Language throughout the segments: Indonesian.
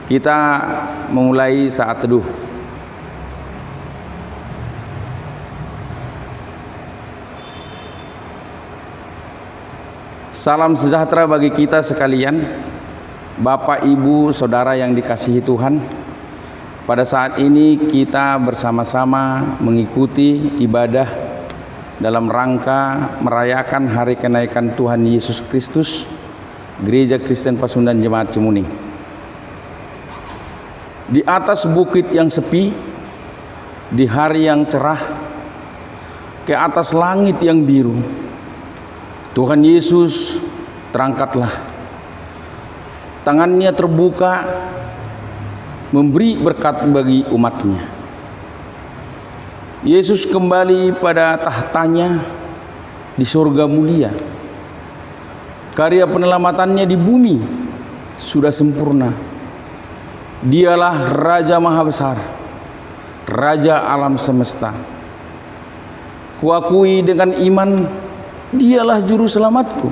Kita memulai saat teduh. Salam sejahtera bagi kita sekalian, Bapak, Ibu, Saudara yang dikasihi Tuhan. Pada saat ini kita bersama-sama mengikuti ibadah dalam rangka merayakan hari kenaikan Tuhan Yesus Kristus, Gereja Kristen Pasundan Jemaat Cimuning. Di atas bukit yang sepi, di hari yang cerah, ke atas langit yang biru, Tuhan Yesus terangkatlah. Tangannya terbuka, memberi berkat bagi umatnya. Yesus kembali pada tahtanya di surga mulia. Karya penyelamatannya di bumi sudah sempurna. Dialah Raja Maha Besar, Raja alam semesta. Kuakui dengan iman, Dialah juru selamatku.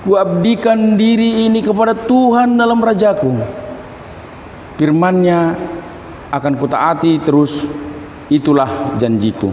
Kuabdikan diri ini kepada Tuhan dalam rajaku. Firman-Nya akan kutaati terus, itulah janjiku.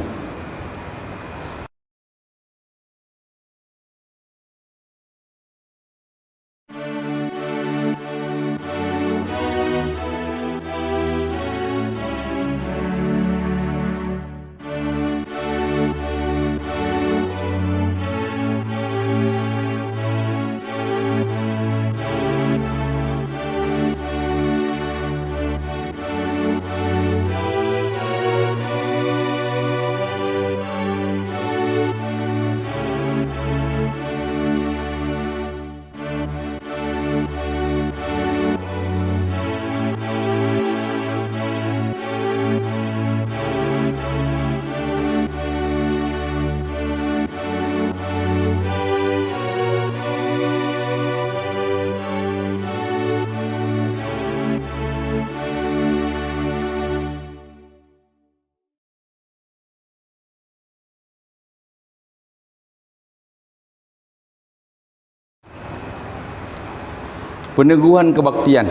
Peneguhan kebaktian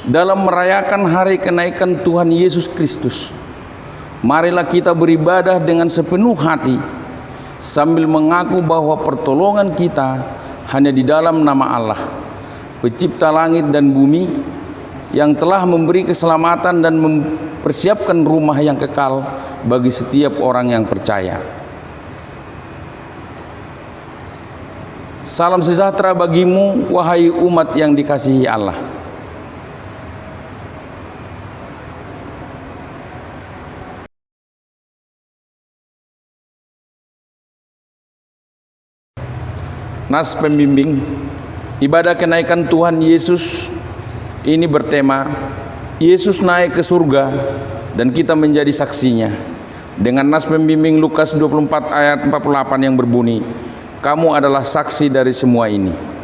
dalam merayakan hari kenaikan Tuhan Yesus Kristus. Marilah kita beribadah dengan sepenuh hati sambil mengaku bahwa pertolongan kita hanya di dalam nama Allah, Pencipta langit dan bumi, yang telah memberi keselamatan dan mempersiapkan rumah yang kekal bagi setiap orang yang percaya. Salam sejahtera bagimu, wahai umat yang dikasihi Allah. Nas pembimbing ibadah kenaikan Tuhan Yesus ini bertema Yesus naik ke surga dan kita menjadi saksinya, dengan nas pembimbing Lukas 24 ayat 48 yang berbunyi, kamu adalah saksi dari semua ini.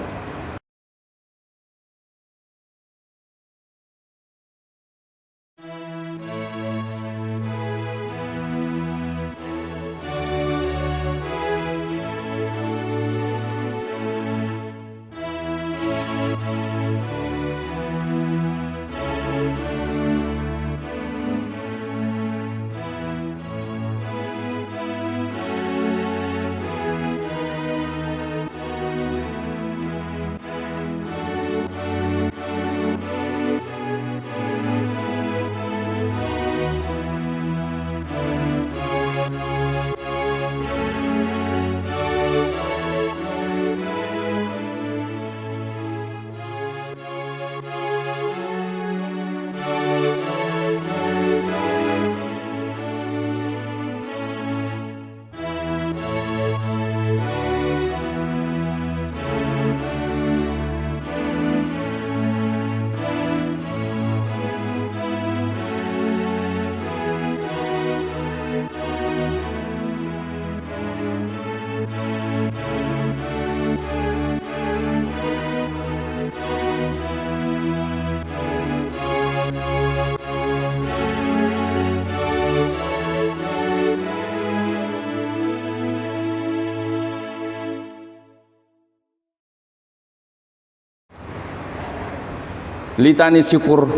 Litani syukur,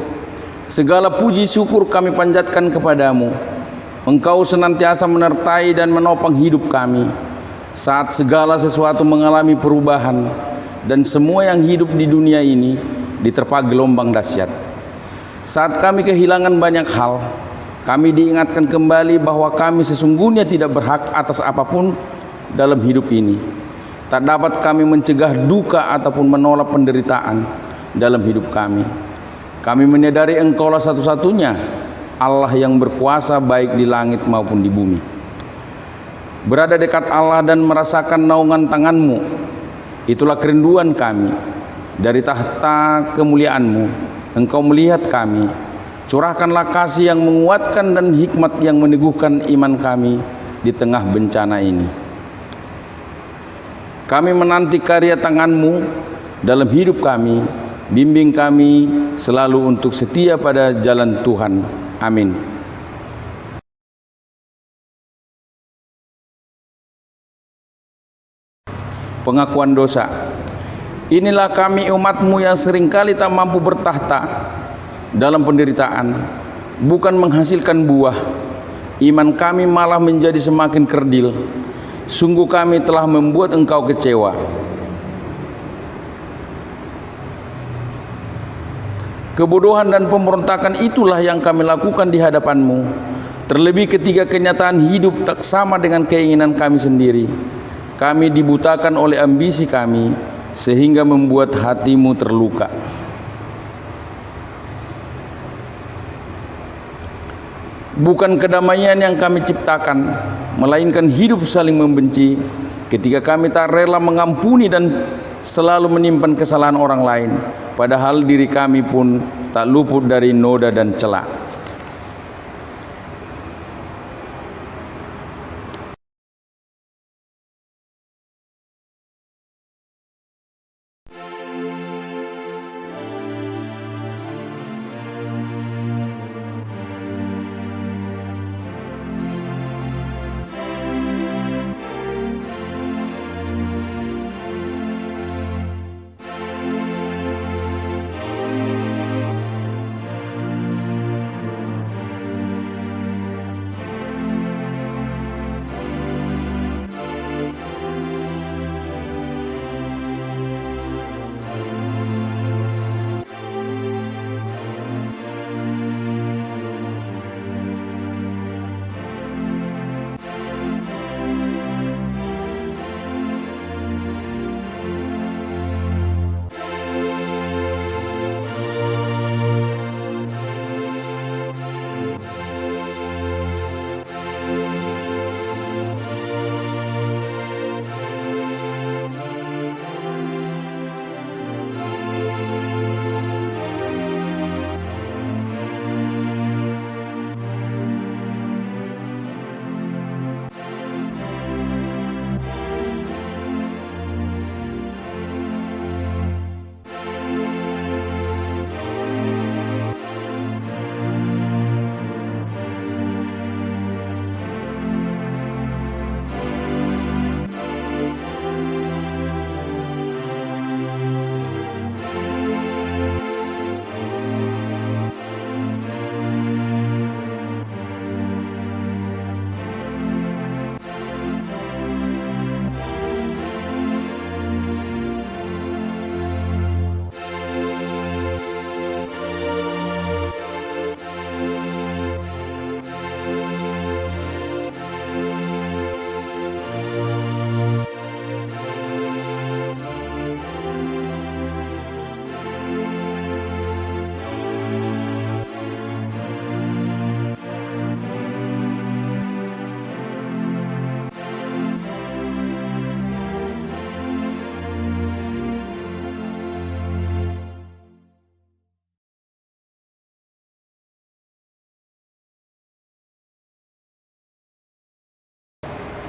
segala puji syukur kami panjatkan kepadamu. Engkau senantiasa menyertai dan menopang hidup kami saat segala sesuatu mengalami perubahan dan semua yang hidup di dunia ini diterpa gelombang dahsyat. Saat kami kehilangan banyak hal, kami diingatkan kembali bahwa kami sesungguhnya tidak berhak atas apapun dalam hidup ini. Tak dapat kami mencegah duka ataupun menolak penderitaan dalam hidup kami. Kami menyadari Engkaulah satu-satunya Allah yang berkuasa baik di langit maupun di bumi. Berada dekat Allah dan merasakan naungan tangan-Mu, itulah kerinduan kami. Dari tahta kemuliaan-Mu, Engkau melihat kami. Curahkanlah kasih yang menguatkan dan hikmat yang meneguhkan iman kami di tengah bencana ini. Kami menanti karya tangan-Mu dalam hidup kami. Bimbing kami selalu untuk setia pada jalan Tuhan. Amin. Pengakuan dosa. Inilah kami umat-Mu yang seringkali tak mampu bertahta dalam penderitaan, bukan menghasilkan buah. Iman kami malah menjadi semakin kerdil. Sungguh kami telah membuat Engkau kecewa. Kebodohan dan pemberontakan itulah yang kami lakukan di hadapan-Mu. Terlebih ketika kenyataan hidup tak sama dengan keinginan kami sendiri. Kami dibutakan oleh ambisi kami sehingga membuat hati-Mu terluka. Bukan kedamaian yang kami ciptakan, melainkan hidup saling membenci ketika kami tak rela mengampuni dan selalu menyimpan kesalahan orang lain, padahal diri kami pun tak luput dari noda dan celah.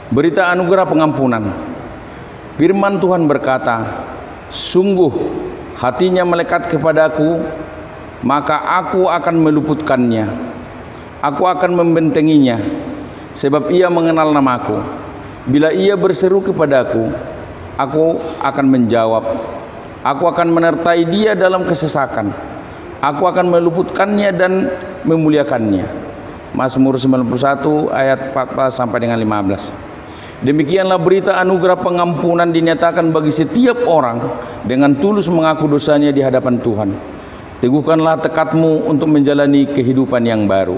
Berita anugerah pengampunan. Firman Tuhan berkata, sungguh hatinya melekat kepadaku, maka aku akan meluputkannya. Aku akan membentenginya, sebab ia mengenal namaku. Bila ia berseru kepadaku, aku akan menjawab. Aku akan menyertai dia dalam kesesakan. Aku akan meluputkannya dan memuliakannya. Mazmur 91 ayat 14 sampai dengan 15. Demikianlah berita anugerah pengampunan dinyatakan bagi setiap orang dengan tulus mengaku dosanya di hadapan Tuhan. Teguhkanlah tekadmu untuk menjalani kehidupan yang baru.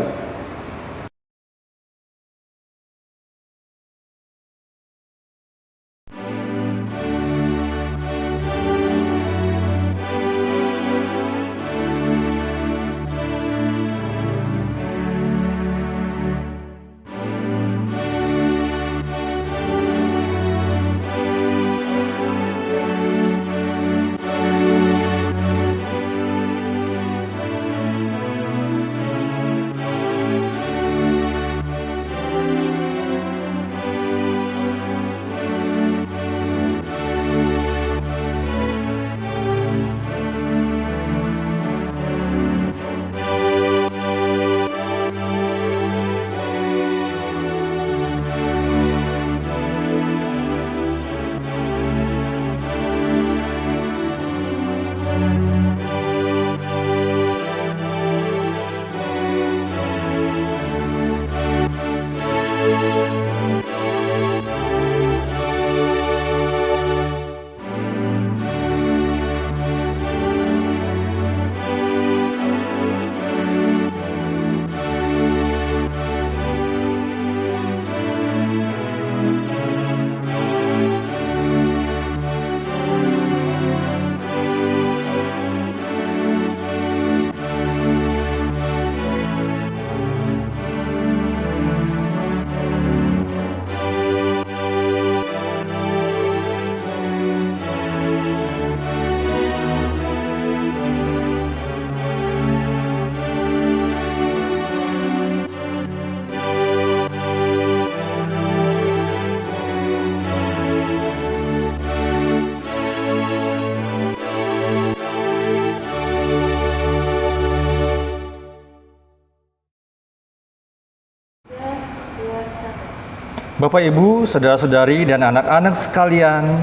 Bapak, Ibu, saudara-saudari, dan anak-anak sekalian,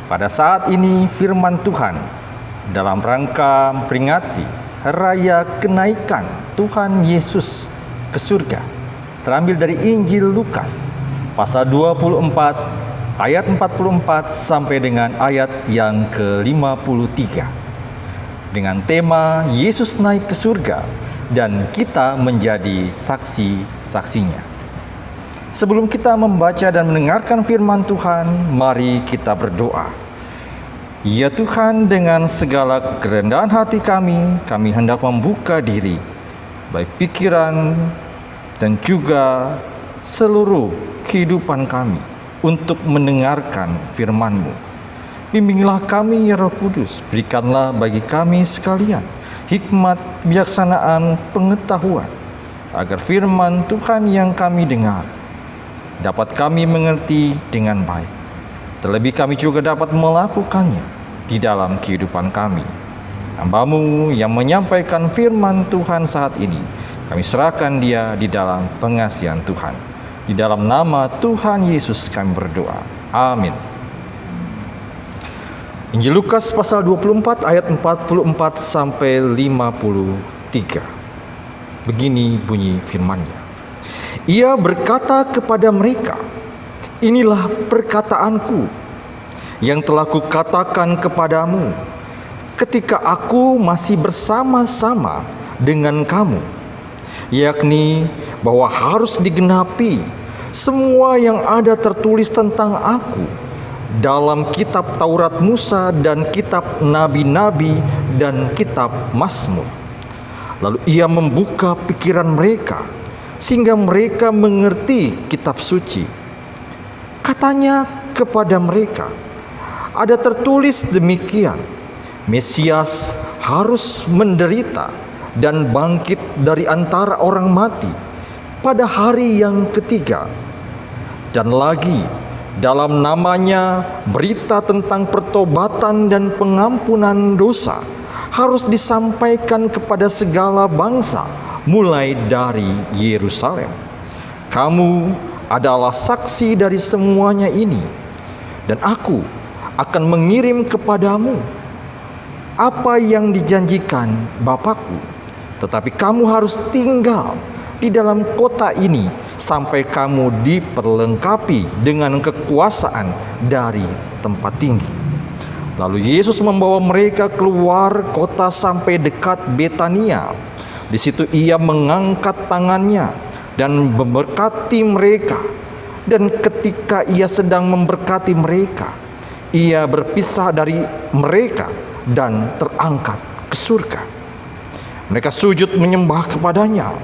pada saat ini firman Tuhan dalam rangka memperingati Raya Kenaikan Tuhan Yesus ke surga terambil dari Injil Lukas pasal 24 ayat 44 sampai dengan ayat yang ke-53 dengan tema Yesus naik ke surga dan kita menjadi saksi-saksinya. Sebelum kita membaca dan mendengarkan firman Tuhan, mari kita berdoa. Ya Tuhan, dengan segala kerendahan hati kami hendak membuka diri, baik pikiran dan juga seluruh kehidupan kami untuk mendengarkan firman-Mu. Bimbinglah kami ya Roh Kudus, berikanlah bagi kami sekalian hikmat, kebijaksanaan, pengetahuan, agar firman Tuhan yang kami dengar dapat kami mengerti dengan baik. Terlebih kami juga dapat melakukannya di dalam kehidupan kami. Hamba-Mu yang menyampaikan firman Tuhan saat ini, kami serahkan dia di dalam pengasihan Tuhan. Di dalam nama Tuhan Yesus kami berdoa. Amin. Injil Lukas pasal 24 ayat 44 sampai 53. Begini bunyi firman-Nya. Ia berkata kepada mereka, inilah perkataanku yang telah kukatakan kepadamu ketika aku masih bersama-sama dengan kamu, yakni bahwa harus digenapi semua yang ada tertulis tentang aku dalam kitab Taurat Musa dan kitab Nabi-Nabi dan kitab Mazmur. Lalu ia membuka pikiran mereka sehingga mereka mengerti kitab suci. Katanya kepada mereka, ada tertulis demikian, Mesias harus menderita dan bangkit dari antara orang mati pada hari yang ketiga. Dan lagi, dalam namanya berita tentang pertobatan dan pengampunan dosa harus disampaikan kepada segala bangsa, mulai dari Yerusalem. Kamu adalah saksi dari semuanya ini, dan aku akan mengirim kepadamu apa yang dijanjikan Bapakku, tetapi kamu harus tinggal di dalam kota ini sampai kamu diperlengkapi dengan kekuasaan dari tempat tinggi. Lalu Yesus membawa mereka keluar kota sampai dekat Betania. Di situ ia mengangkat tangannya dan memberkati mereka. Dan ketika ia sedang memberkati mereka, ia berpisah dari mereka dan terangkat ke surga. Mereka sujud menyembah kepadanya.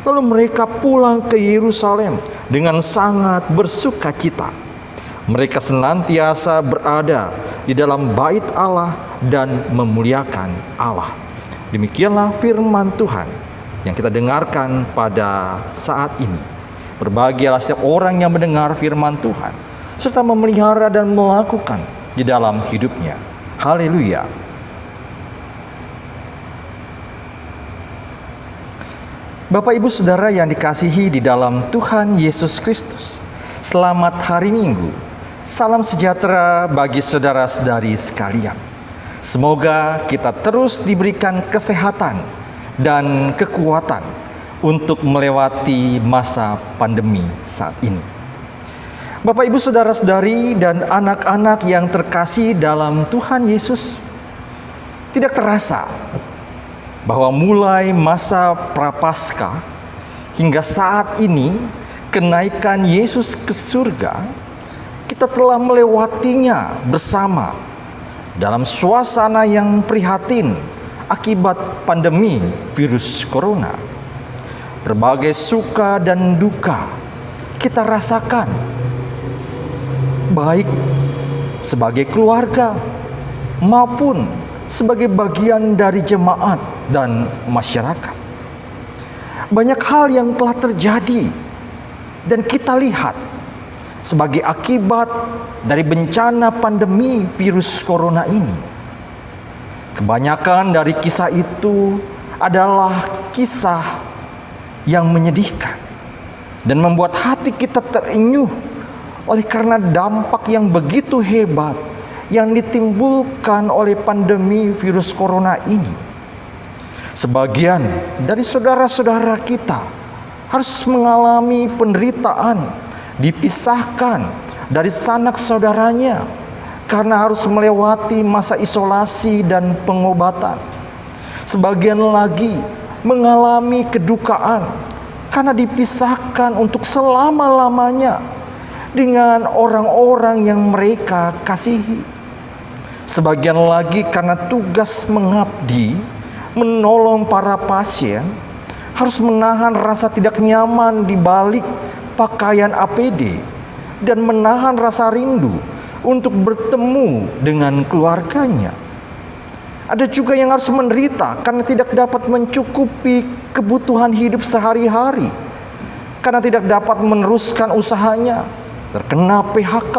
Lalu mereka pulang ke Yerusalem dengan sangat bersukacita. Mereka senantiasa berada di dalam bait Allah dan memuliakan Allah. Demikianlah firman Tuhan yang kita dengarkan pada saat ini. Berbahagialah setiap orang yang mendengar firman Tuhan serta memelihara dan melakukan di dalam hidupnya. Haleluya. Bapak Ibu Saudara yang dikasihi di dalam Tuhan Yesus Kristus, selamat hari Minggu. Salam sejahtera bagi saudara-saudari sekalian. Semoga kita terus diberikan kesehatan dan kekuatan untuk melewati masa pandemi saat ini. Bapak Ibu Saudara-saudari dan anak-anak yang terkasih dalam Tuhan Yesus, tidak terasa bahwa mulai masa Prapaskah hingga saat ini kenaikan Yesus ke surga, kita telah melewatinya bersama dalam suasana yang prihatin akibat pandemi virus corona. Berbagai suka dan duka kita rasakan, baik sebagai keluarga maupun sebagai bagian dari jemaat dan masyarakat. Banyak hal yang telah terjadi dan kita lihat sebagai akibat dari bencana pandemi virus corona ini. Kebanyakan dari kisah itu adalah kisah yang menyedihkan dan membuat hati kita terenyuh oleh karena dampak yang begitu hebat yang ditimbulkan oleh pandemi virus corona ini. Sebagian dari saudara-saudara kita harus mengalami penderitaan, dipisahkan dari sanak saudaranya karena harus melewati masa isolasi dan pengobatan. Sebagian lagi mengalami kedukaan karena dipisahkan untuk selama-lamanya dengan orang-orang yang mereka kasihi. Sebagian lagi karena tugas mengabdi, menolong para pasien, harus menahan rasa tidak nyaman di balik pakaian APD dan menahan rasa rindu untuk bertemu dengan keluarganya. Ada juga yang harus menderita karena tidak dapat mencukupi kebutuhan hidup sehari-hari, karena tidak dapat meneruskan usahanya, terkena PHK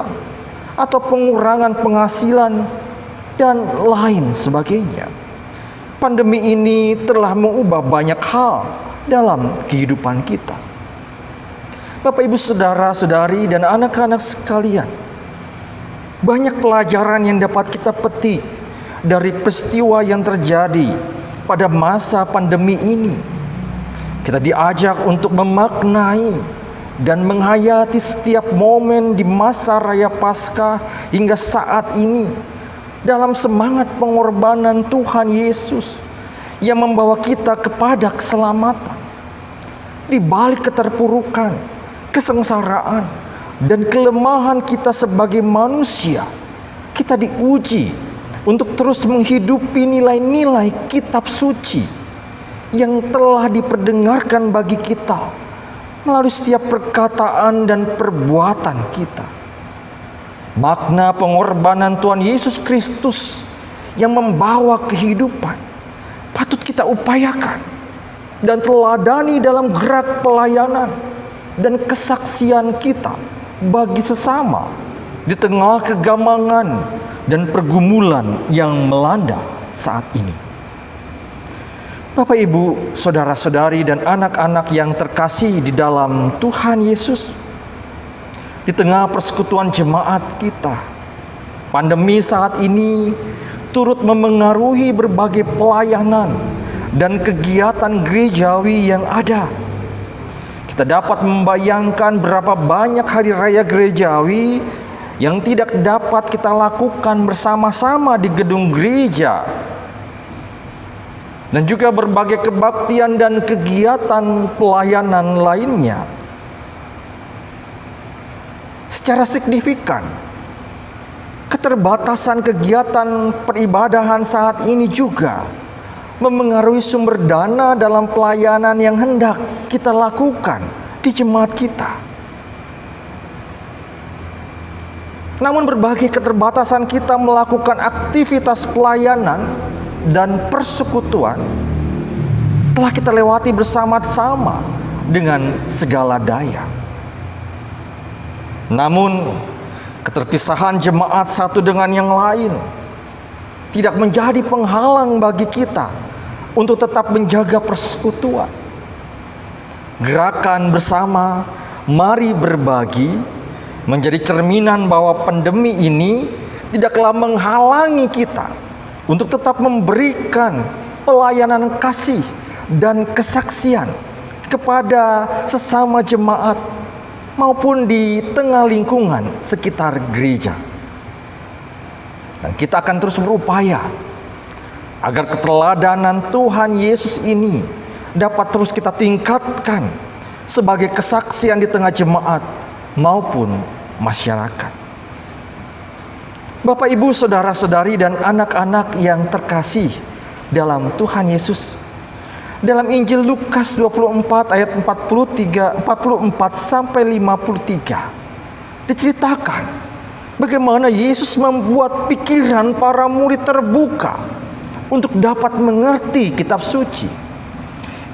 atau pengurangan penghasilan dan lain sebagainya. Pandemi ini telah mengubah banyak hal dalam kehidupan kita. Bapak Ibu Saudara-saudari dan anak-anak sekalian, banyak pelajaran yang dapat kita petik dari peristiwa yang terjadi pada masa pandemi ini. Kita diajak untuk memaknai dan menghayati setiap momen di masa Raya Paskah hingga saat ini dalam semangat pengorbanan Tuhan Yesus yang membawa kita kepada keselamatan. Di balik keterpurukan, kesengsaraan, dan kelemahan kita sebagai manusia, kita diuji untuk terus menghidupi nilai-nilai kitab suci yang telah diperdengarkan bagi kita melalui setiap perkataan dan perbuatan kita. Makna pengorbanan Tuhan Yesus Kristus yang membawa kehidupan patut kita upayakan dan teladani dalam gerak pelayanan dan kesaksian kita bagi sesama di tengah kegamangan dan pergumulan yang melanda saat ini. Bapak Ibu, saudara-saudari dan anak-anak yang terkasih di dalam Tuhan Yesus, di tengah persekutuan jemaat kita, pandemi saat ini turut memengaruhi berbagai pelayanan dan kegiatan gerejawi yang ada. Kita dapat membayangkan berapa banyak hari raya gerejawi yang tidak dapat kita lakukan bersama-sama di gedung gereja, dan juga berbagai kebaktian dan kegiatan pelayanan lainnya. Secara signifikan, keterbatasan kegiatan peribadahan saat ini juga memengaruhi sumber dana dalam pelayanan yang hendak kita lakukan di jemaat kita. Namun berbagai keterbatasan kita melakukan aktivitas pelayanan dan persekutuan telah kita lewati bersama-sama dengan segala daya. Namun keterpisahan jemaat satu dengan yang lain tidak menjadi penghalang bagi kita untuk tetap menjaga persekutuan. Gerakan bersama mari berbagi menjadi cerminan bahwa pandemi ini tidaklah menghalangi kita untuk tetap memberikan pelayanan kasih dan kesaksian kepada sesama jemaat maupun di tengah lingkungan sekitar gereja. Dan kita akan terus berupaya agar keteladanan Tuhan Yesus ini dapat terus kita tingkatkan sebagai kesaksian di tengah jemaat maupun masyarakat. Bapak, Ibu, saudara-saudari dan anak-anak yang terkasih dalam Tuhan Yesus, dalam Injil Lukas 24 ayat 44 sampai 53 diceritakan bagaimana Yesus membuat pikiran para murid terbuka untuk dapat mengerti kitab suci.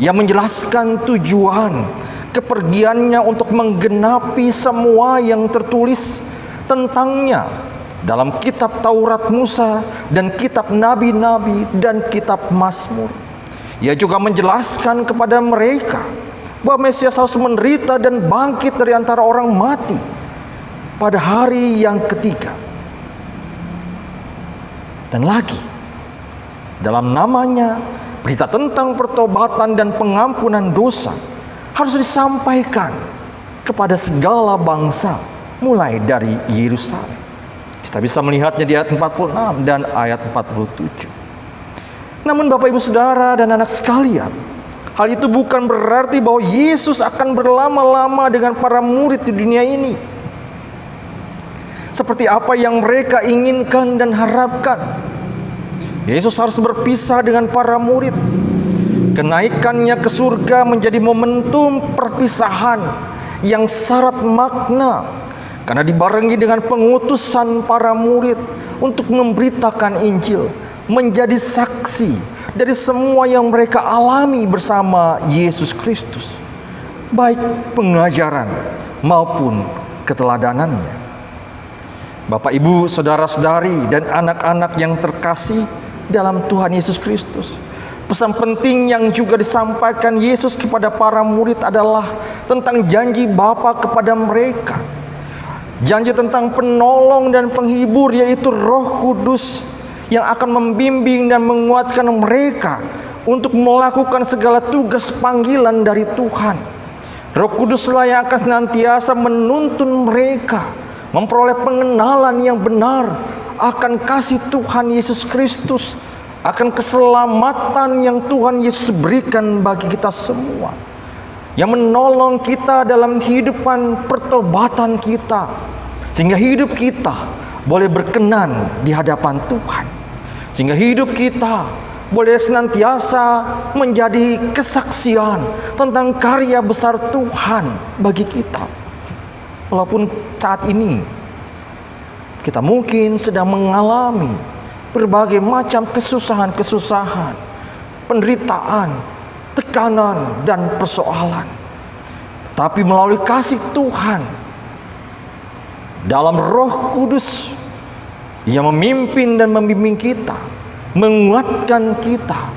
Ia menjelaskan tujuan kepergiannya untuk menggenapi semua yang tertulis tentangnya dalam kitab Taurat Musa dan kitab nabi-nabi dan kitab Mazmur. Ia juga menjelaskan kepada mereka bahwa Mesias harus menderita dan bangkit dari antara orang mati pada hari yang ketiga. Dan lagi, dalam namanya berita tentang pertobatan dan pengampunan dosa harus disampaikan kepada segala bangsa mulai dari Yerusalem. Kita bisa melihatnya di ayat 46 dan ayat 47. Namun Bapak, Ibu, Saudara dan anak sekalian, hal itu bukan berarti bahwa Yesus akan berlama-lama dengan para murid di dunia ini seperti apa yang mereka inginkan dan harapkan. Yesus harus berpisah dengan para murid. Kenaikannya ke surga menjadi momentum perpisahan yang syarat makna, karena dibarengi dengan pengutusan para murid untuk memberitakan Injil, menjadi saksi dari semua yang mereka alami bersama Yesus Kristus, baik pengajaran maupun keteladanannya. Bapak, Ibu, saudara-saudari dan anak-anak yang terkasih dalam Tuhan Yesus Kristus, pesan penting yang juga disampaikan Yesus kepada para murid adalah tentang janji Bapa kepada mereka. Janji tentang penolong dan penghibur, yaitu Roh Kudus yang akan membimbing dan menguatkan mereka untuk melakukan segala tugas panggilan dari Tuhan. Roh Kuduslah yang akan senantiasa menuntun mereka memperoleh pengenalan yang benar akan kasih Tuhan Yesus Kristus, akan keselamatan yang Tuhan Yesus berikan bagi kita semua, yang menolong kita dalam kehidupan pertobatan kita, sehingga hidup kita boleh berkenan di hadapan Tuhan, sehingga hidup kita boleh senantiasa menjadi kesaksian tentang karya besar Tuhan bagi kita. Walaupun saat ini kita mungkin sedang mengalami berbagai macam kesusahan-kesusahan, penderitaan, tekanan, dan persoalan, tapi melalui kasih Tuhan dalam Roh Kudus yang memimpin dan membimbing kita, menguatkan kita,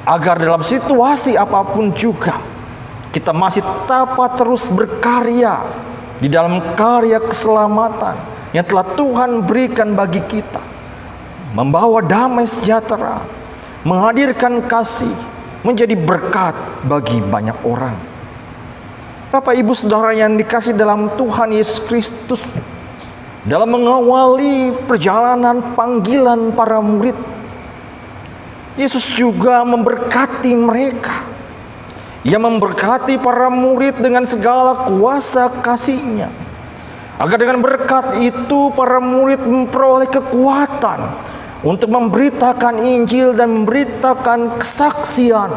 agar dalam situasi apapun juga kita masih dapat terus berkarya di dalam karya keselamatan yang telah Tuhan berikan bagi kita, membawa damai sejahtera, menghadirkan kasih, menjadi berkat bagi banyak orang. Bapak, Ibu, Saudara yang dikasihi dalam Tuhan Yesus Kristus, dalam mengawali perjalanan panggilan para murid, Yesus juga memberkati mereka. Ia memberkati para murid dengan segala kuasa kasih-Nya, agar dengan berkat itu para murid memperoleh kekuatan untuk memberitakan Injil dan memberitakan kesaksian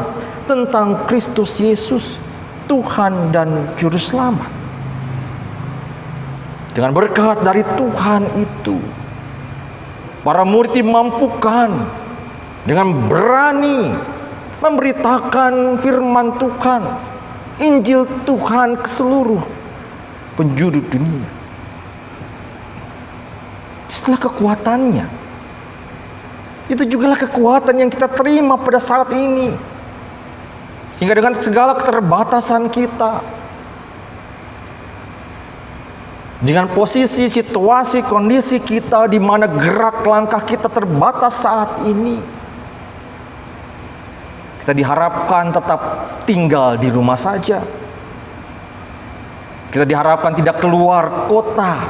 tentang Kristus Yesus, Tuhan dan Juru Selamat. Dengan berkat dari Tuhan itu, para murid dimampukan dengan berani memberitakan firman Tuhan, Injil Tuhan ke seluruh penjuru dunia. Setelah kekuatannya, itu jugalah kekuatan yang kita terima pada saat ini. Sehingga dengan segala keterbatasan kita, dengan posisi, situasi, kondisi kita di mana gerak langkah kita terbatas saat ini, kita diharapkan tetap tinggal di rumah saja. Kita diharapkan tidak keluar kota.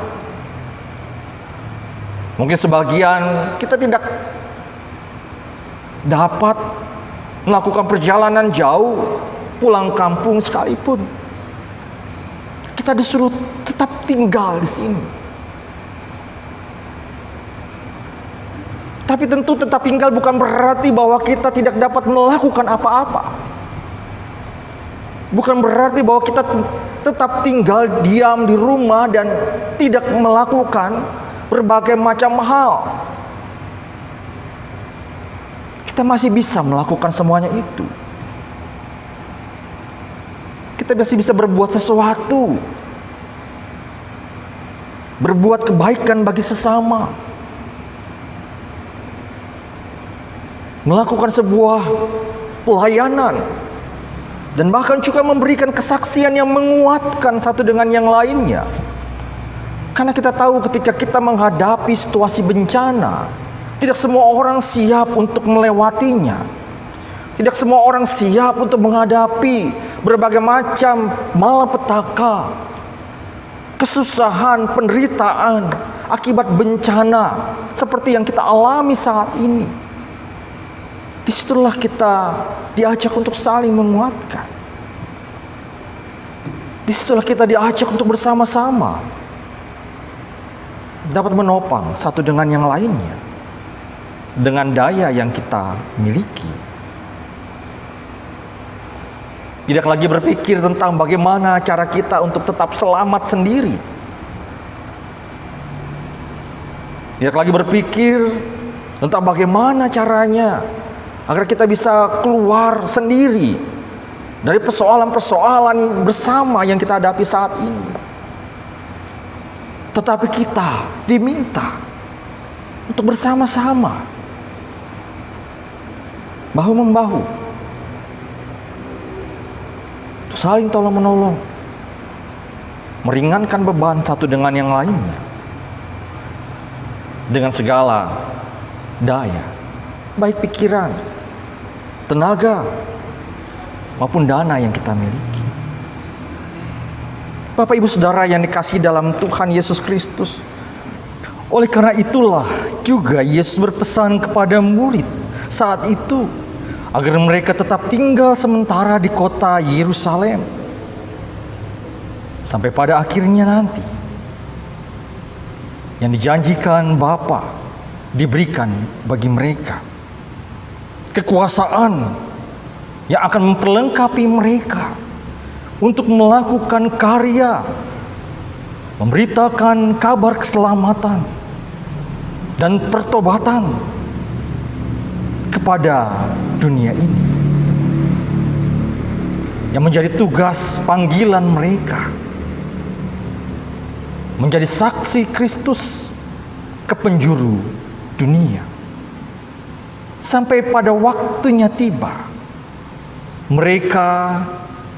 Mungkin sebagian kita tidak dapat melakukan perjalanan jauh, pulang kampung sekalipun. Kita disuruh tetap tinggal di sini. Tapi tentu tetap tinggal bukan berarti bahwa kita tidak dapat melakukan apa-apa. Bukan berarti bahwa kita tetap tinggal diam di rumah dan tidak melakukan berbagai macam hal. Kita masih bisa melakukan semuanya itu. Kita masih bisa berbuat sesuatu, berbuat kebaikan bagi sesama, melakukan sebuah pelayanan, dan bahkan juga memberikan kesaksian yang menguatkan satu dengan yang lainnya. Karena kita tahu ketika kita menghadapi situasi bencana, tidak semua orang siap untuk melewatinya. Tidak semua orang siap untuk menghadapi berbagai macam malapetaka, kesusahan, penderitaan akibat bencana seperti yang kita alami saat ini. Disitulah kita diajak untuk saling menguatkan. Disitulah kita diajak untuk bersama-sama dapat menopang satu dengan yang lainnya dengan daya yang kita miliki. Tidak lagi berpikir tentang bagaimana cara kita untuk tetap selamat sendiri. Tidak lagi berpikir tentang bagaimana caranya agar kita bisa keluar sendiri dari persoalan-persoalan bersama yang kita hadapi saat ini. Tetapi kita diminta untuk bersama-sama, bahu-membahu, untuk saling tolong-menolong, meringankan beban satu dengan yang lainnya dengan segala daya, baik pikiran, tenaga, maupun dana yang kita miliki. Bapak, Ibu, Saudara yang dikasihi dalam Tuhan Yesus Kristus, oleh karena itulah juga Yesus berpesan kepada murid saat itu agar mereka tetap tinggal sementara di kota Yerusalem sampai pada akhirnya nanti yang dijanjikan Bapa diberikan bagi mereka. Kekuasaan yang akan memperlengkapi mereka untuk melakukan karya, memberitakan kabar keselamatan dan pertobatan kepada dunia ini. Yang menjadi tugas panggilan mereka, menjadi saksi Kristus ke penjuru dunia. Sampai pada waktunya tiba, mereka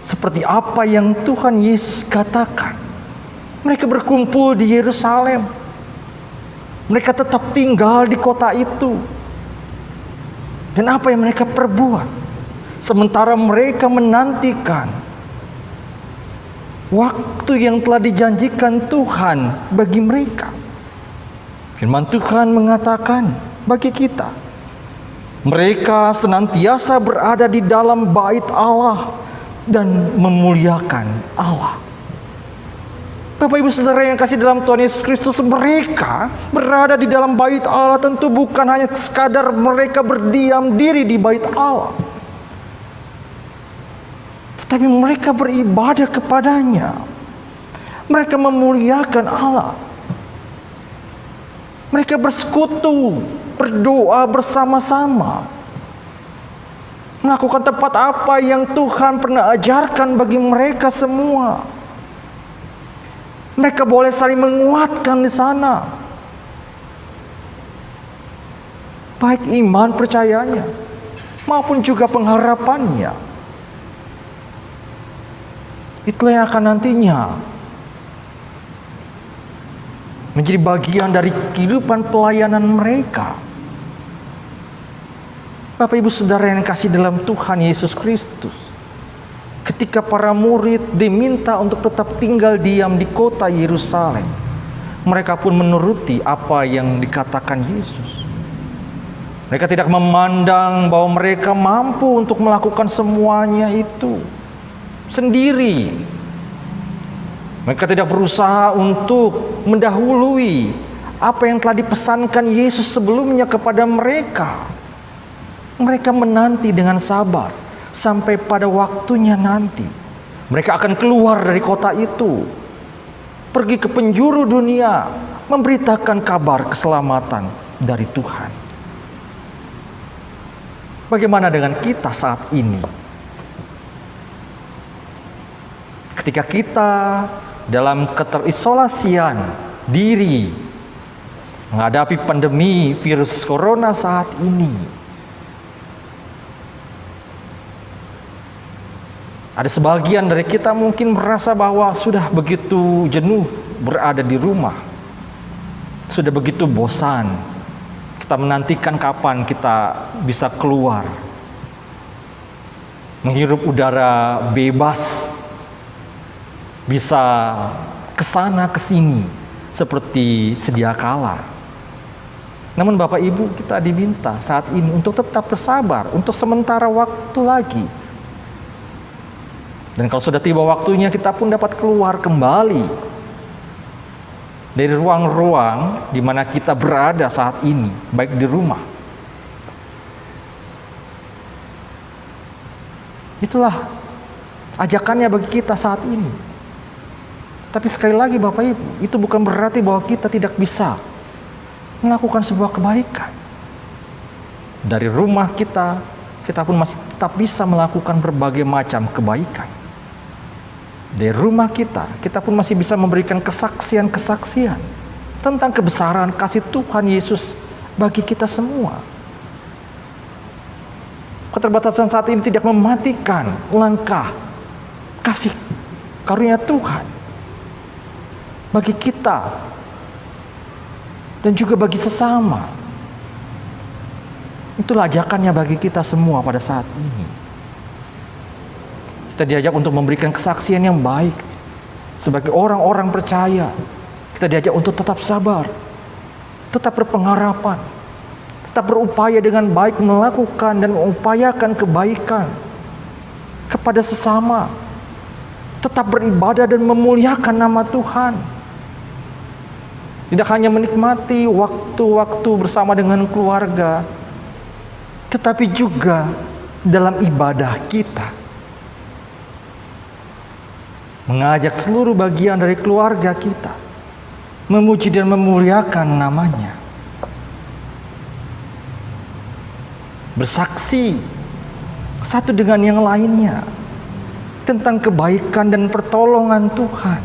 seperti apa yang Tuhan Yesus katakan, mereka berkumpul di Yerusalem. Mereka tetap tinggal di kota itu. Dan apa yang mereka perbuat? Sementara mereka menantikan waktu yang telah dijanjikan Tuhan bagi mereka. Firman Tuhan mengatakan bagi kita, mereka senantiasa berada di dalam bait Allah dan memuliakan Allah. Bapak Ibu Saudara yang kasih dalam Tuhan Yesus Kristus, mereka berada di dalam bait Allah tentu bukan hanya sekadar mereka berdiam diri di bait Allah, tetapi mereka beribadah kepadanya. Mereka memuliakan Allah. Mereka bersekutu, berdoa bersama-sama, melakukan tempat apa yang Tuhan pernah ajarkan bagi mereka semua. Mereka boleh saling menguatkan di sana, baik iman percayanya maupun juga pengharapannya. Itulah yang akan nantinya menjadi bagian dari kehidupan pelayanan mereka. Bapak Ibu Saudara yang kasih dalam Tuhan Yesus Kristus, ketika para murid diminta untuk tetap tinggal diam di kota Yerusalem, mereka pun menuruti apa yang dikatakan Yesus. Mereka tidak memandang bahwa mereka mampu untuk melakukan semuanya itu sendiri. Mereka tidak berusaha untuk mendahului apa yang telah dipesankan Yesus sebelumnya kepada mereka. Mereka menanti dengan sabar sampai pada waktunya nanti. Mereka akan keluar dari kota itu, pergi ke penjuru dunia, memberitakan kabar keselamatan dari Tuhan. Bagaimana dengan kita saat ini? Ketika kita dalam keterisolasian diri menghadapi pandemi virus corona saat ini, ada sebagian dari kita mungkin merasa bahwa sudah begitu jenuh berada di rumah, sudah begitu bosan. Kita menantikan kapan kita bisa keluar, menghirup udara bebas, bisa kesana kesini seperti sedia kala. Namun Bapak Ibu, kita diminta saat ini untuk tetap bersabar untuk sementara waktu lagi. Dan kalau sudah tiba waktunya, kita pun dapat keluar kembali dari ruang-ruang di mana kita berada saat ini, baik di rumah. Itulah ajakannya bagi kita saat ini. Tapi sekali lagi Bapak Ibu, itu bukan berarti bahwa kita tidak bisa melakukan sebuah kebaikan. Dari rumah kita pun masih tetap bisa melakukan berbagai macam kebaikan. Dari rumah kita pun masih bisa memberikan kesaksian-kesaksian tentang kebesaran kasih Tuhan Yesus bagi kita semua. Keterbatasan saat ini tidak mematikan langkah kasih karunia Tuhan bagi kita dan juga bagi sesama. Itulah ajakannya bagi kita semua pada saat ini. Kita diajak untuk memberikan kesaksian yang baik sebagai orang-orang percaya. Kita diajak untuk tetap sabar, tetap berpengharapan, tetap berupaya dengan baik melakukan dan mengupayakan kebaikan kepada sesama, tetap beribadah dan memuliakan nama Tuhan. Tidak hanya menikmati waktu-waktu bersama dengan keluarga, tetapi juga dalam ibadah kita. Mengajak seluruh bagian dari keluarga kita memuji dan memuliakan namanya. Bersaksi satu dengan yang lainnya tentang kebaikan dan pertolongan Tuhan.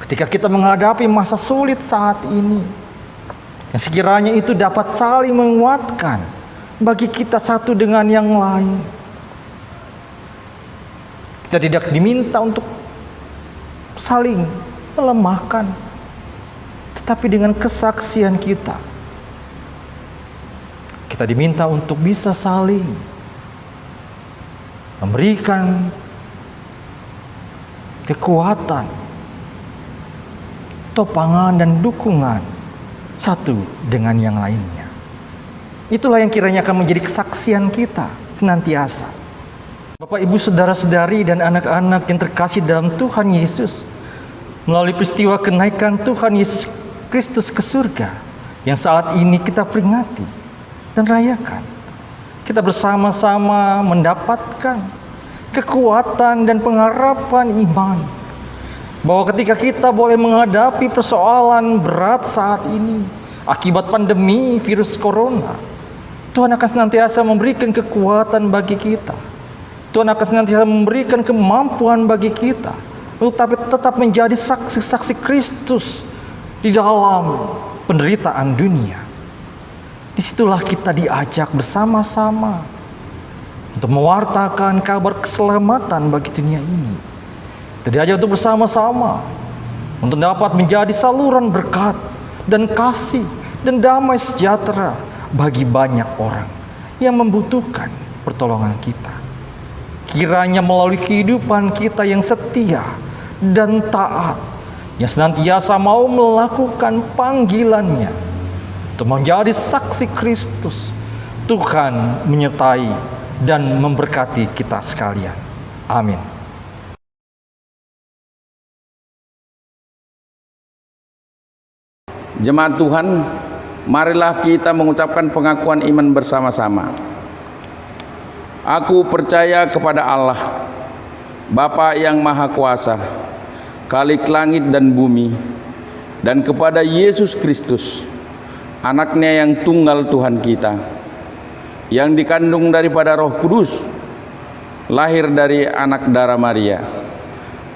Ketika kita menghadapi masa sulit saat ini, yang sekiranya itu dapat saling menguatkan bagi kita satu dengan yang lain. Kita tidak diminta untuk saling melemahkan, tapi dengan kesaksian kita. Kita diminta untuk bisa saling memberikan kekuatan, topangan dan dukungan satu dengan yang lainnya. Itulah yang kiranya akan menjadi kesaksian kita senantiasa. Bapak, Ibu, saudara-saudari dan anak-anak yang terkasih dalam Tuhan Yesus, melalui peristiwa kenaikan Tuhan Yesus Kristus ke surga yang saat ini kita peringati dan rayakan, kita bersama-sama mendapatkan kekuatan dan pengharapan iman bahwa ketika kita boleh menghadapi persoalan berat saat ini akibat pandemi virus corona, Tuhan akan senantiasa memberikan kekuatan bagi kita. Tuhan akan senantiasa memberikan kemampuan bagi kita untuk tetap menjadi saksi-saksi Kristus di dalam penderitaan dunia. Disitulah kita diajak bersama-sama untuk mewartakan kabar keselamatan bagi dunia ini. Kita diajak untuk bersama-sama untuk dapat menjadi saluran berkat dan kasih dan damai sejahtera bagi banyak orang yang membutuhkan pertolongan kita. Kiranya melalui kehidupan kita yang setia dan taat, yang senantiasa mau melakukan panggilannya untuk menjadi saksi Kristus, Tuhan menyertai dan memberkati kita sekalian. Amin. Jemaat Tuhan, marilah kita mengucapkan pengakuan iman bersama-sama. Aku percaya kepada Allah, Bapa yang Maha Kuasa, Khalik langit dan bumi, dan kepada Yesus Kristus, Anaknya yang tunggal Tuhan kita, yang dikandung daripada Roh Kudus, lahir dari anak darah Maria,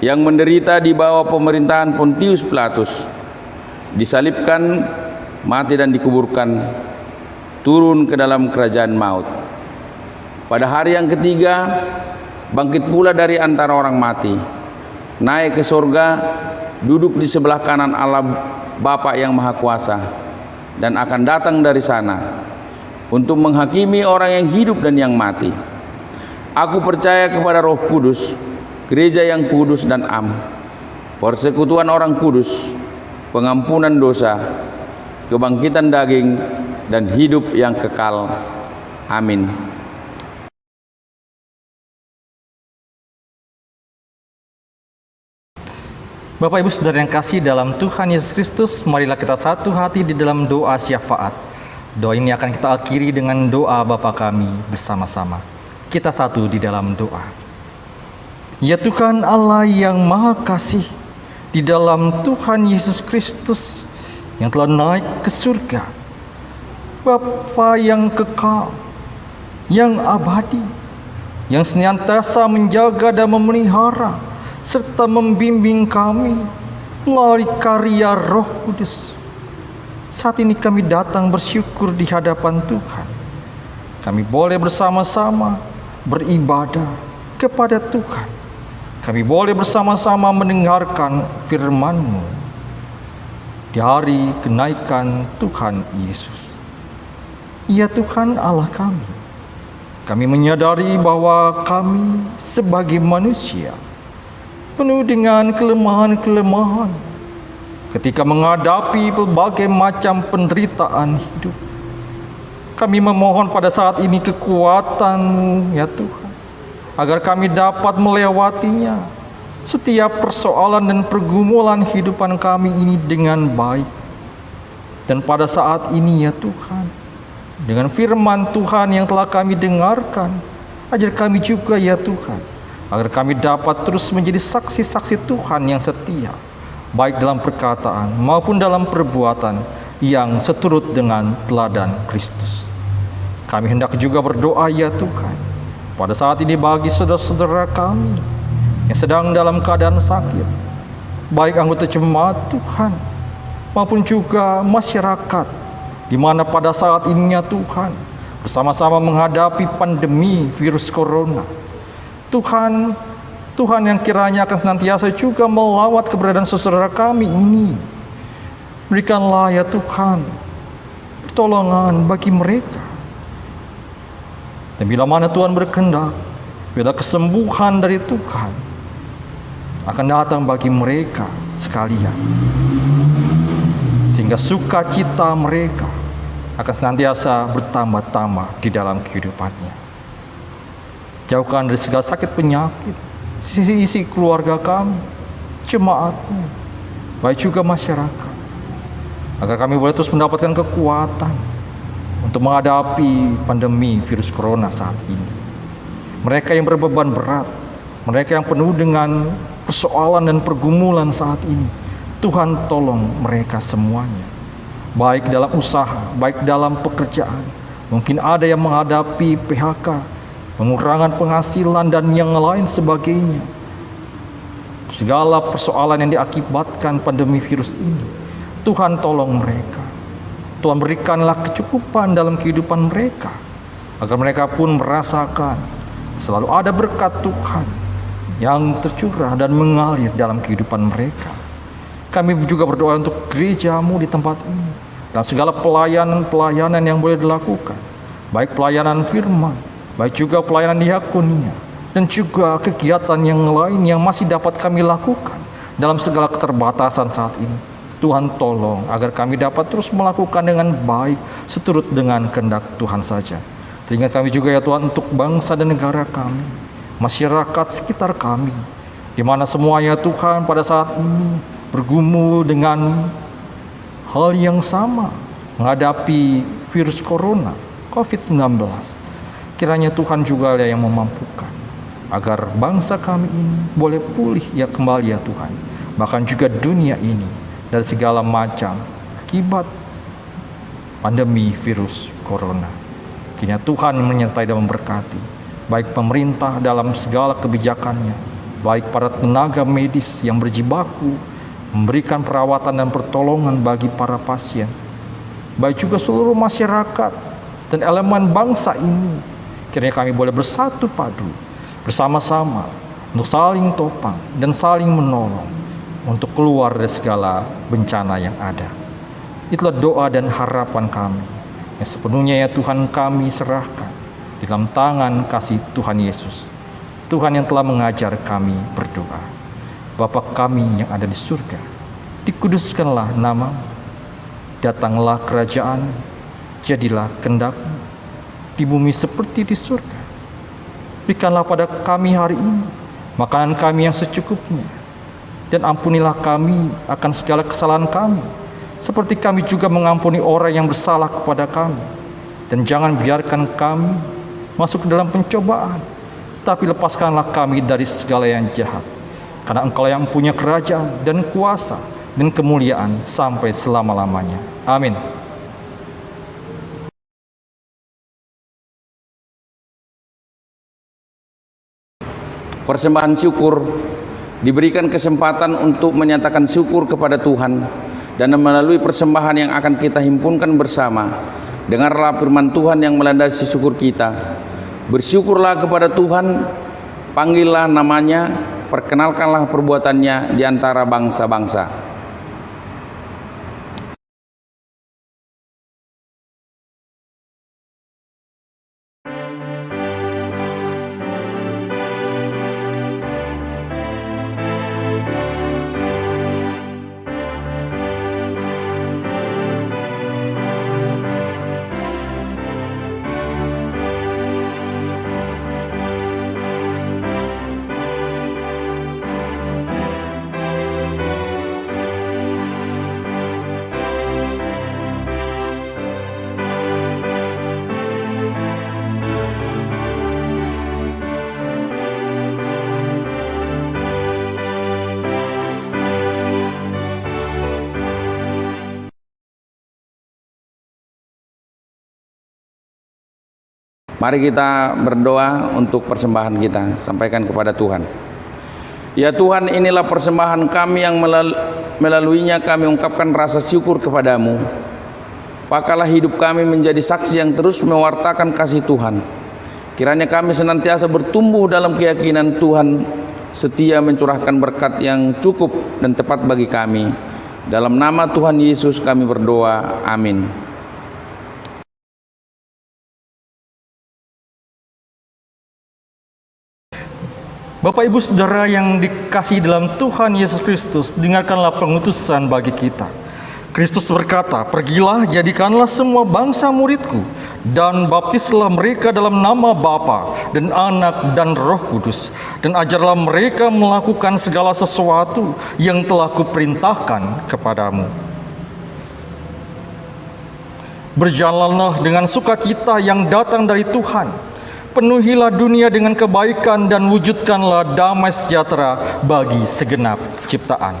yang menderita di bawah pemerintahan Pontius Pilatus, disalibkan, mati dan dikuburkan, turun ke dalam kerajaan maut. Pada hari yang ketiga, bangkit pula dari antara orang mati, naik ke surga, duduk di sebelah kanan Allah Bapa yang Maha Kuasa, dan akan datang dari sana untuk menghakimi orang yang hidup dan yang mati. Aku percaya kepada Roh Kudus, gereja yang kudus dan am, persekutuan orang kudus, pengampunan dosa, kebangkitan daging, dan hidup yang kekal. Amin. Bapak, Ibu, saudara yang kasih dalam Tuhan Yesus Kristus, marilah kita satu hati di dalam doa syafaat. Doa ini akan kita akhiri dengan doa Bapa kami bersama-sama. Kita satu di dalam doa. Ya Tuhan Allah yang Maha Kasih, di dalam Tuhan Yesus Kristus yang telah naik ke surga, Bapa yang kekal, yang abadi, yang senantiasa menjaga dan memelihara serta membimbing kami melalui karya Roh Kudus. Saat ini kami datang bersyukur di hadapan Tuhan. Kami boleh bersama-sama beribadah kepada Tuhan. Kami boleh bersama-sama mendengarkan firman-Mu di hari kenaikan Tuhan Yesus. Ya Tuhan Allah kami menyadari bahwa kami sebagai manusia penuh dengan kelemahan-kelemahan ketika menghadapi berbagai macam penderitaan hidup. Kami memohon pada saat ini kekuatan-Mu ya Tuhan, agar kami dapat melewatinya, setiap persoalan dan pergumulan kehidupan kami ini dengan baik. Dan pada saat ini ya Tuhan, dengan firman Tuhan yang telah kami dengarkan, ajar kami juga ya Tuhan, agar kami dapat terus menjadi saksi-saksi Tuhan yang setia, baik dalam perkataan maupun dalam perbuatan yang seturut dengan teladan Kristus. Kami hendak juga berdoa ya Tuhan, pada saat ini bagi saudara-saudara kami yang sedang dalam keadaan sakit, baik anggota jemaat Tuhan maupun juga masyarakat, di mana pada saat ini ya Tuhan bersama-sama menghadapi pandemi virus corona. Tuhan yang kiranya akan senantiasa juga melawat keberadaan saudara kami ini, Berikanlah ya Tuhan pertolongan bagi mereka. Dan bila mana Tuhan berkehendak, bila kesembuhan dari Tuhan akan datang bagi mereka sekalian, sehingga sukacita mereka akan senantiasa bertambah-tambah di dalam kehidupannya. Jauhkan dari segala sakit penyakit sisi-isi keluarga kami, jemaat-Mu, baik juga masyarakat, agar kami boleh terus mendapatkan kekuatan untuk menghadapi pandemi virus corona saat ini. Mereka yang berbeban berat, mereka yang penuh dengan persoalan dan pergumulan saat ini, Tuhan tolong mereka semuanya, baik dalam usaha, baik dalam pekerjaan. Mungkin ada yang menghadapi PHK, pengurangan penghasilan, dan yang lain sebagainya. Segala persoalan yang diakibatkan pandemi virus ini, Tuhan tolong mereka. Tuhan berikanlah kecukupan dalam kehidupan mereka, agar mereka pun merasakan selalu ada berkat Tuhan yang tercurah dan mengalir dalam kehidupan mereka. Kami juga berdoa untuk gereja-Mu di tempat ini, dan segala pelayanan-pelayanan yang boleh dilakukan, baik pelayanan firman, baik juga pelayanan diakonia, dan juga kegiatan yang lain yang masih dapat kami lakukan dalam segala keterbatasan saat ini. Tuhan tolong agar kami dapat terus melakukan dengan baik seturut dengan kehendak Tuhan saja. Teringat kami juga ya Tuhan untuk bangsa dan negara kami, masyarakat sekitar kami, di mana semuanya Tuhan pada saat ini bergumul dengan hal yang sama, menghadapi virus corona, COVID-19. Kiranya Tuhan juga yang memampukan agar bangsa kami ini boleh pulih ya kembali ya Tuhan. Bahkan juga dunia ini dari segala macam akibat pandemi virus corona. Kiranya Tuhan menyertai dan memberkati, baik pemerintah dalam segala kebijakannya, baik para tenaga medis yang berjibaku memberikan perawatan dan pertolongan bagi para pasien, baik juga seluruh masyarakat dan elemen bangsa ini. Kiranya kami boleh bersatu padu, bersama-sama untuk saling topang dan saling menolong untuk keluar dari segala bencana yang ada. Itulah doa dan harapan kami yang sepenuhnya ya Tuhan kami serahkan di dalam tangan kasih Tuhan Yesus, Tuhan yang telah mengajar kami berdoa. Bapa kami yang ada di surga, dikuduskanlah nama-Mu, datanglah kerajaan, jadilah kehendak-Mu di bumi seperti di surga. Berikanlah pada kami hari ini makanan kami yang secukupnya, dan ampunilah kami akan segala kesalahan kami, seperti kami juga mengampuni orang yang bersalah kepada kami. Dan jangan biarkan kami masuk ke dalam pencobaan, tapi lepaskanlah kami dari segala yang jahat. Karena Engkau yang punya kerajaan dan kuasa dan kemuliaan sampai selama-lamanya. Amin. Persembahan syukur diberikan kesempatan untuk menyatakan syukur kepada Tuhan, dan melalui persembahan yang akan kita himpunkan bersama, dengarlah firman Tuhan yang melandasi syukur kita. Bersyukurlah kepada Tuhan, panggillah namanya, perkenalkanlah perbuatannya di antara bangsa-bangsa. Mari kita berdoa untuk persembahan kita, sampaikan kepada Tuhan. Ya Tuhan, inilah persembahan kami yang melaluinya kami ungkapkan rasa syukur kepadamu. Pakalah hidup kami menjadi saksi yang terus mewartakan kasih Tuhan. Kiranya kami senantiasa bertumbuh dalam keyakinan Tuhan setia mencurahkan berkat yang cukup dan tepat bagi kami. Dalam nama Tuhan Yesus kami berdoa, amin. Bapak Ibu Saudara yang dikasihi dalam Tuhan Yesus Kristus, dengarkanlah pengutusan bagi kita. Kristus berkata, "Pergilah, jadikanlah semua bangsa muridku, dan baptislah mereka dalam nama Bapa dan Anak dan Roh Kudus, dan ajarlah mereka melakukan segala sesuatu yang telah kuperintahkan kepadamu. Berjalanlah dengan sukacita yang datang dari Tuhan. Penuhilah dunia dengan kebaikan dan wujudkanlah damai sejahtera bagi segenap ciptaan."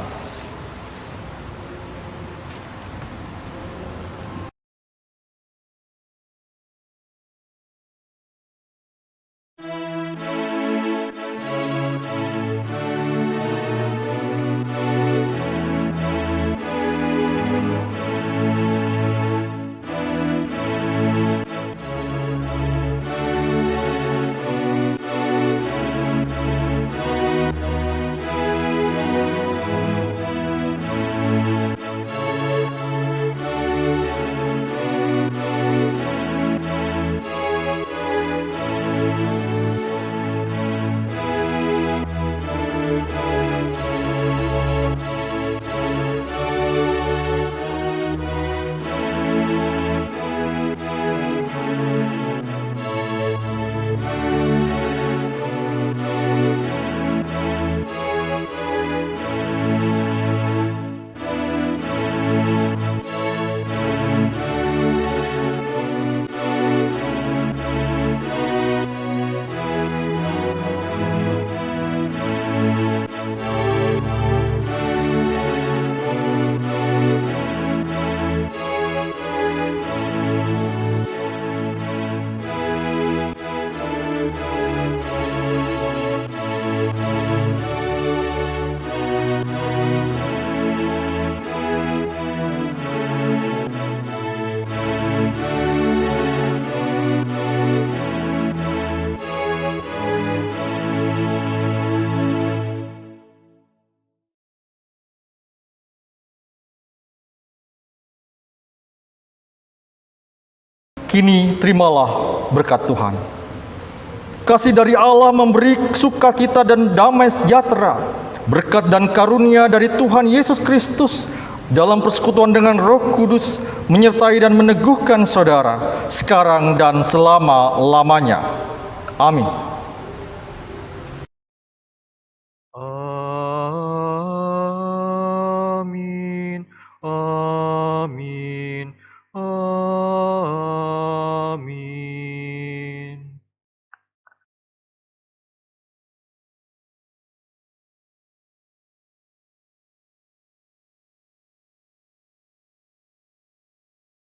Kini terimalah berkat Tuhan. Kasih dari Allah memberi sukacita dan damai sejahtera, berkat dan karunia dari Tuhan Yesus Kristus dalam persekutuan dengan Roh Kudus menyertai dan meneguhkan saudara sekarang dan selama-lamanya. Amin.